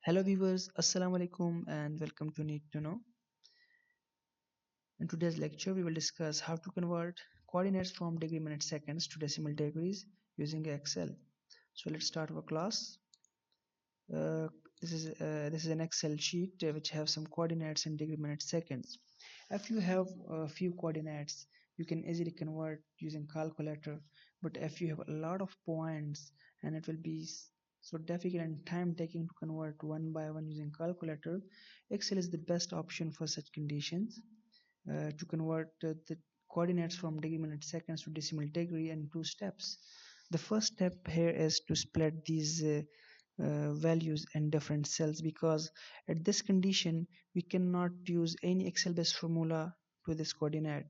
Hello viewers, Assalamu alaikum and welcome to Need to Know. In today's lecture, we will discuss how to convert coordinates from degree minute seconds to decimal degrees using Excel. So let's start our class. Uh, this is an Excel sheet which have some coordinates in degree minute seconds. If you have a few coordinates, you can easily convert using calculator. But if you have a lot of points, and it will be so difficult and time taking to convert one by one using calculator, Excel is the best option for such conditions. To convert the coordinates from degree minute seconds to decimal degree in two steps. The first step here is to split these values in different cells, because at this condition we cannot use any Excel based formula to this coordinate.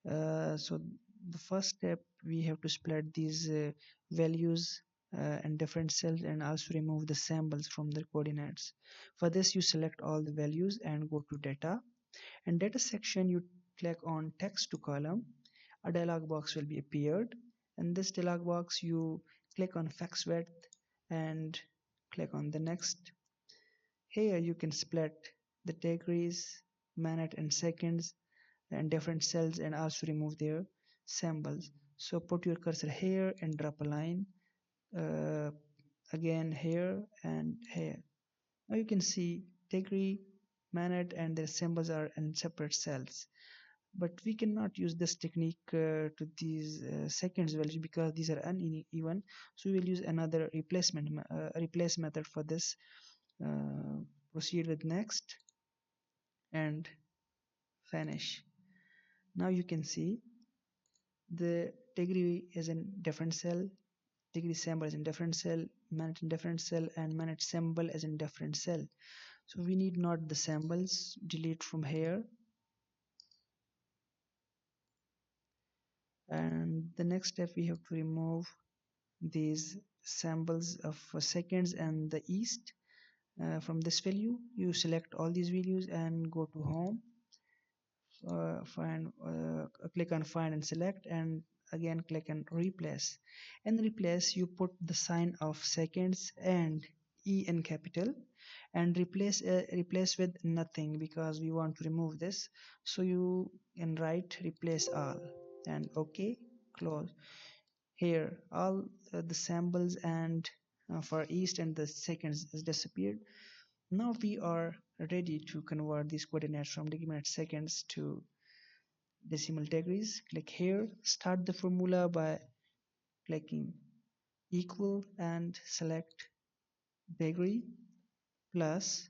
So the first step, we have to split these values in different cells and also remove the symbols from the coordinates. For this, you select all the values and go to data. In data section, you click on text to column. A dialog box will be appeared. In this dialog box, you click on fix width and click on the next. Here you can split the degrees, minute and seconds and different cells and also remove their symbols. So put your cursor here and drop a line uh, again here and here. Now you can see degree, minute and their symbols are in separate cells. But we cannot use this technique to these seconds values because these are uneven. So we will use another replace method for this. Proceed with next and finish. Now you can see the degree is in different cell, degree symbol is in different cell, minute in different cell, and minute symbol is in different cell. So we need not the symbols. Delete from here. And the next step, we have to remove these symbols of seconds and the east. From this value, you select all these values and go to home. Click on find and select, and again click on replace. In replace, you put the sign of seconds and E in capital and replace with nothing because we want to remove this. So you can write replace all and OK, close. Here all the symbols and for east and the seconds has disappeared. Now we are ready to convert these coordinates from degree minute seconds to decimal degrees. Click here, start the formula by clicking equal and select degree plus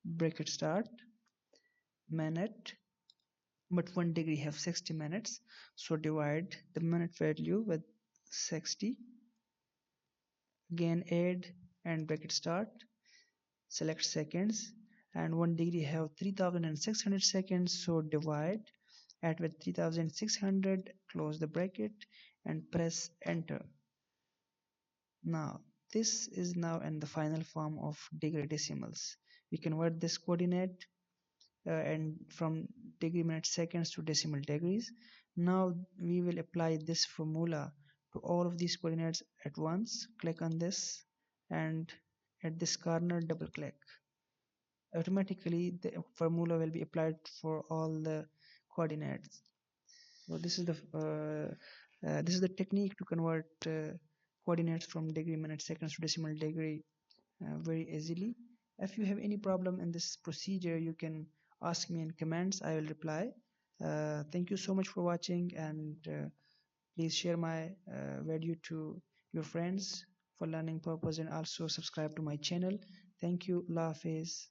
bracket start minute, but 1 degree have 60 minutes, so divide the minute value with 60. Again add and bracket start, select seconds, and 1 degree have 3600 seconds, so divide at with 3600, close the bracket and press enter. Now this is now in the final form of degree decimals. We convert this coordinate and from degree minute seconds to decimal degrees. Now we will apply this formula to all of these coordinates at once. Click on this and at this corner double click. Automatically the formula will be applied for all the coordinates. So this is the technique to convert coordinates from degree minute seconds to decimal degree very easily. If you have any problem in this procedure, you can ask me in comments. I will reply. Thank you so much for watching, and please share my video to your friends for learning purpose, and also subscribe to my channel. Thank you. Allah Hafiz.